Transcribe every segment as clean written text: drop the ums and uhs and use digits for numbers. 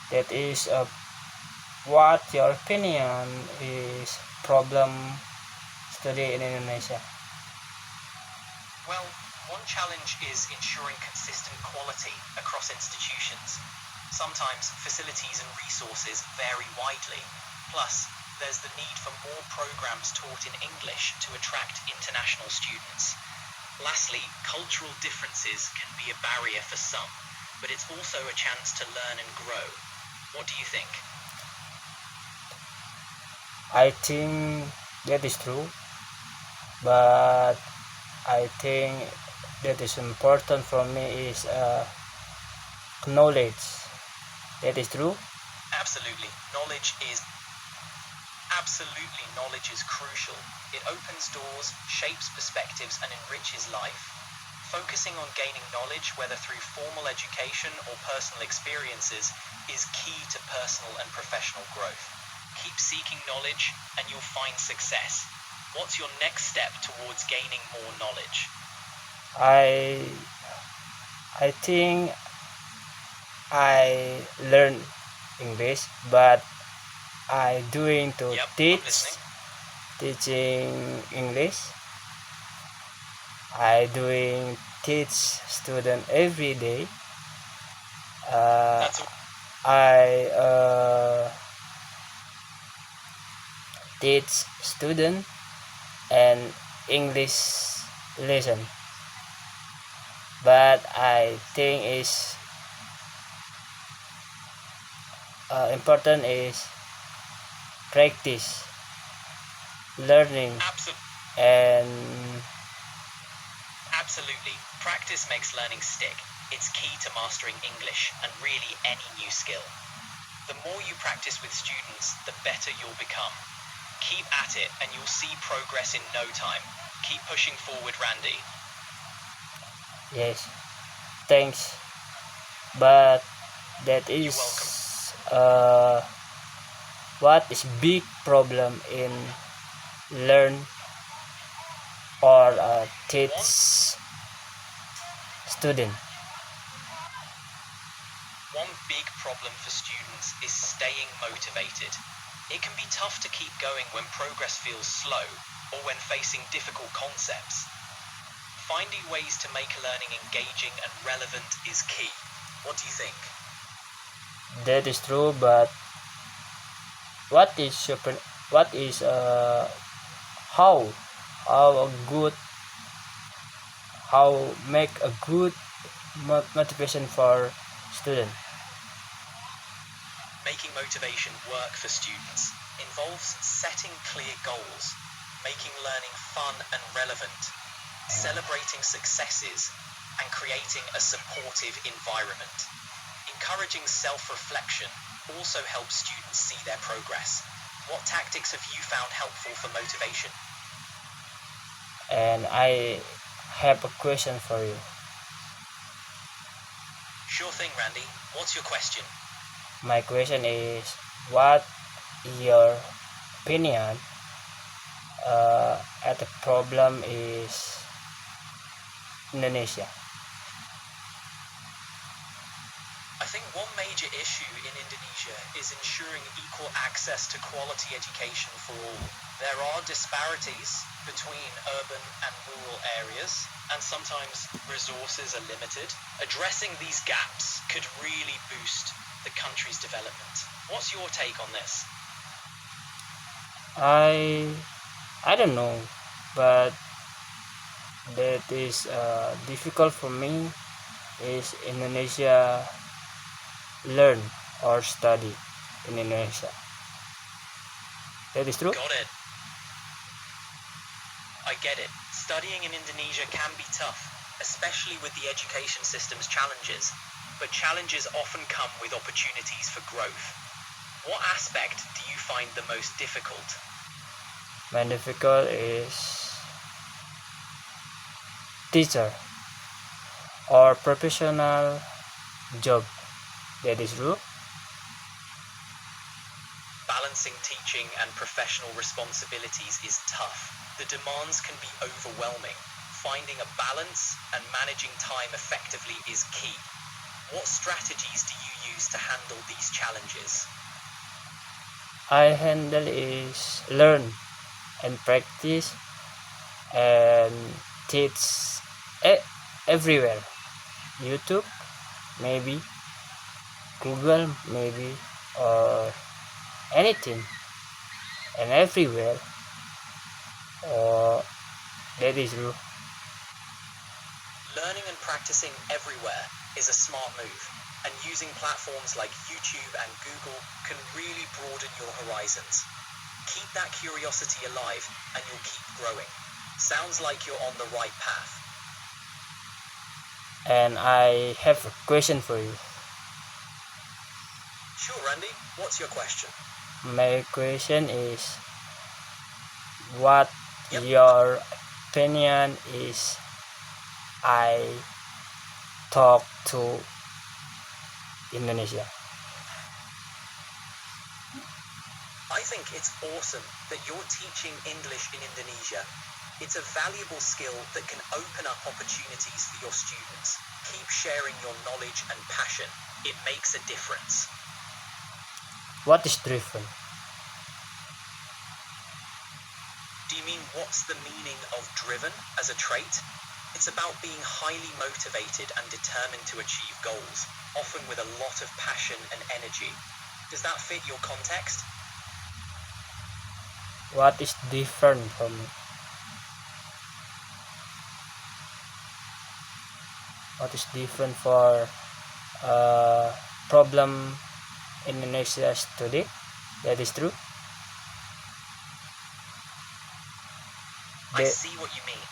That is what your opinion is problem study in Indonesia. Well, one challenge is ensuring consistent quality across institutions. Sometimes facilities and resources vary widely. Plus, there's the need for more programs taught in English to attract international students. Lastly, cultural differences can be a barrier for some, but it's also a chance to learn and grow. What do you think? I think that is true, but I think that is important for me is knowledge. That is true. Absolutely. Knowledge is crucial. It opens doors, shapes perspectives, and enriches life. Focusing on gaining knowledge, whether through formal education or personal experiences, is key to personal and professional growth. Keep seeking knowledge, and you'll find success. What's your next step towards gaining more knowledge? I think I learn English, but I doing to Yep, I'm listening. teaching English. I doing teach student every day. That's I teach student and English lesson, but I think is important is practice learning and Absolutely. Practice makes learning stick. It's key to mastering English and really any new skill. The more you practice with students, the better you'll become. Keep at it and you'll see progress in no time. Keep pushing forward, Randy. yes, thanks, but that You're is welcome. what is big problem in learn or teach student. One big problem for students is staying motivated. It can be tough to keep going when progress feels slow or when facing difficult concepts. Finding ways to make learning engaging and relevant is key. What do you think? That is true, but what is what is how a good how make a good motivation for student? Making motivation work for students involves setting clear goals, making learning fun and relevant, celebrating successes, and creating a supportive environment. Encouraging self-reflection also helps students see their progress. What tactics have you found helpful for motivation? And I have a question for you. Sure thing, Randy. What's your question? My question is, what your opinion at the problem is Indonesia? I think one major issue in Indonesia is ensuring equal access to quality education for all. There are disparities between urban and rural areas, and sometimes resources are limited. Addressing these gaps could really boost the country's development. What's your take on this? I don't know, but that is difficult for me is Indonesia learn or study in Indonesia. That is true. Got it. I get it. Studying in Indonesia can be tough, especially with the education system's challenges. But challenges often come with opportunities for growth. What aspect do you find the most difficult? My difficult is teacher or professional job. That is true. Balancing teaching and professional responsibilities is tough. The demands can be overwhelming. Finding a balance and managing time effectively is key. What strategies do you use to handle these challenges? I handle is learn and practice and teach everywhere. YouTube, maybe Google, maybe, or anything and everywhere. Or that is true. Learning and practicing everywhere is a smart move, and using platforms like YouTube and Google can really broaden your horizons. Keep that curiosity alive and you'll keep growing. Sounds like you're on the right path. And I have a question for you. Sure, Randy. What's your question? My question is, what Yep. your opinion is I talk to Indonesia? I think it's awesome that you're teaching English in Indonesia. It's a valuable skill that can open up opportunities for your students. Keep sharing your knowledge and passion. It makes a difference. What is driven? Do you mean what's the meaning of driven as a trait? It's about being highly motivated and determined to achieve goals, often with a lot of passion and energy. Does that fit your context? What is different from me? What is different for problem Indonesia today? That is true. I see what you mean.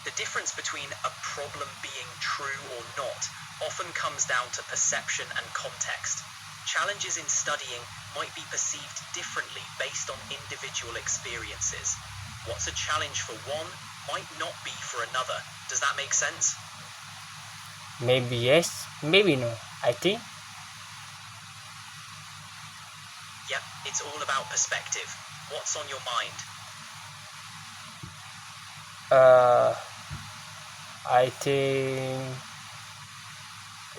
The difference between a problem being true or not often comes down to perception and context. Challenges in studying might be perceived differently based on individual experiences. What's a challenge for one might not be for another. Does that make sense? Maybe yes, maybe no. I think Yep, it's all about perspective. What's on your mind? I think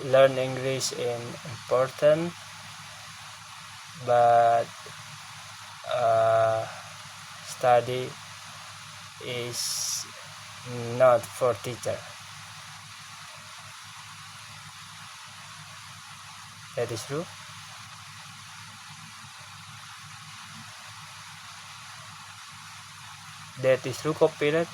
learn English is important, but study is not for teacher. That is true. That is true, copyright.